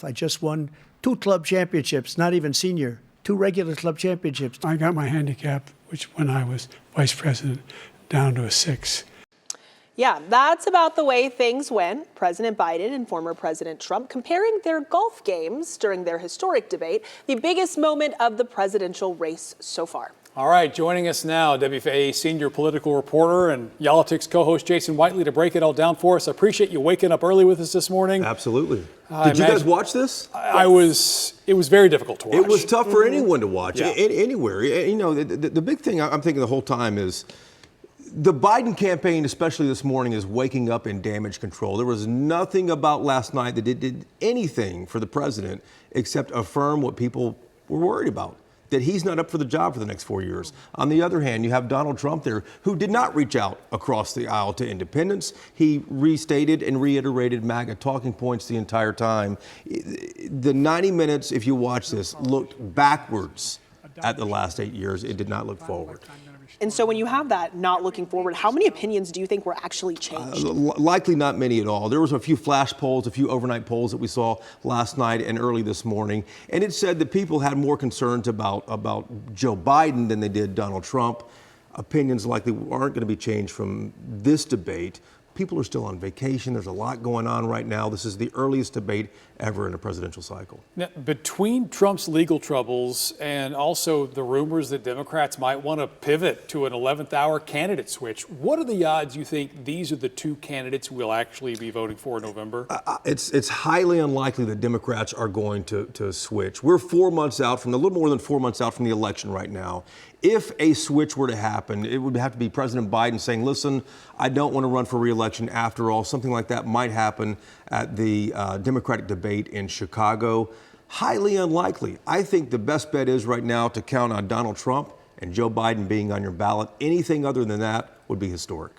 I just won 2 club championships, not even senior, 2 regular club championships. I got my handicap, which when I was vice president, down to a 6. Yeah, that's about the way things went. President Biden and former President Trump comparing their golf games during their historic debate, the biggest moment of the presidential race so far. All right, joining us now, WFAA senior political reporter and Politics co-host Jason Whiteley to break it all down for us. I appreciate you waking up early with us this morning. Absolutely. Did you guys watch this? It was very difficult to watch. It was tough for anyone to watch, anywhere. You know, the big thing I'm thinking the whole time is the Biden campaign, especially this morning, is waking up in damage control. There was nothing about last night that did anything for the president except affirm what people were worried about, that he's not up for the job for the next 4 years. On the other hand, you have Donald Trump there, who did not reach out across the aisle to independents. He restated and reiterated MAGA talking points the entire time. The 90 minutes, if you watch this, looked backwards at the last 8 years. It did not look forward. And so when you have that not looking forward, how many opinions do you think were actually changed? Likely not many at all. There was a few flash polls, a few overnight polls that we saw last night and early this morning. And it said that people had more concerns about Joe Biden than they did Donald Trump. Opinions likely aren't going to be changed from this debate. People are still on vacation. There's a lot going on right now. This is the earliest debate ever in a presidential cycle. Now, between Trump's legal troubles and also the rumors that Democrats might want to pivot to an 11th hour candidate switch, what are the odds you think these are the 2 candidates we'll actually be voting for in November? It's highly unlikely that Democrats are going to switch. We're 4 months out from, a little more than 4 months out from the election right now. If a switch were to happen, it would have to be President Biden saying, listen, I don't want to run for re-election after all. Something like that might happen at the Democratic debate in Chicago. Highly unlikely. I think the best bet is right now to count on Donald Trump and Joe Biden being on your ballot. Anything other than that would be historic.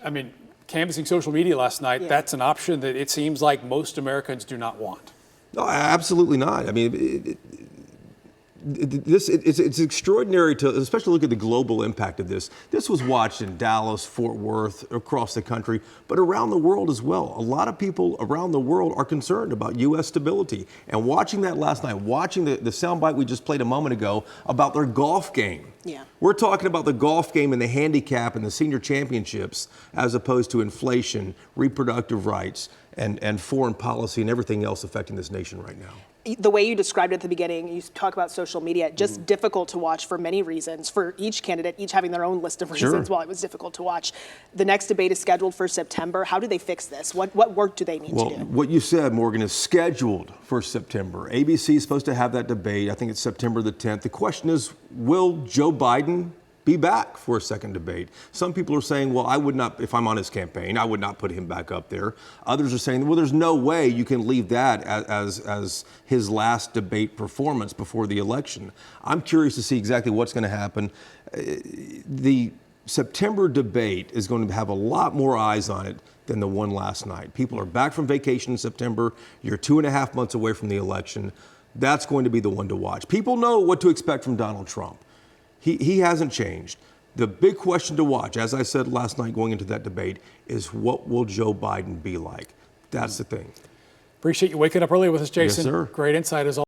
I mean, canvassing social media last night, that's an option that it seems like most Americans do not want. No, absolutely not. I mean, it's extraordinary to especially look at the global impact of this. This was watched in Dallas, Fort Worth, across the country, but around the world as well. A lot of people around the world are concerned about U.S. stability. And watching that last night, watching the soundbite we just played a moment ago about their golf game. Yeah. We're talking about the golf game and the handicap and the senior championships as opposed to inflation, reproductive rights, and foreign policy and everything else affecting this nation right now. The way you described it at the beginning, you talk about social media, just difficult to watch for many reasons, for each candidate, each having their own list of reasons why it was difficult to watch. The next debate is scheduled for September. How do they fix this? What work do they need to do? Well, what you said, Morgan, is scheduled for September. ABC is supposed to have that debate. I think it's September the 10th. The question is, will Joe Biden be back for a second debate? Some people are saying, well, I would not, if I'm on his campaign, I would not put him back up there. Others are saying, well, there's no way you can leave that as his last debate performance before the election. I'm curious to see exactly what's going to happen. The September debate is going to have a lot more eyes on it than the one last night. People are back from vacation in September. You're 2.5 months away from the election. That's going to be the one to watch. People know what to expect from Donald Trump. He hasn't changed. The big question to watch, as I said last night going into that debate, is what will Joe Biden be like? That's the thing. Appreciate you waking up early with us, Jason. Yes, sir. Great insight as always.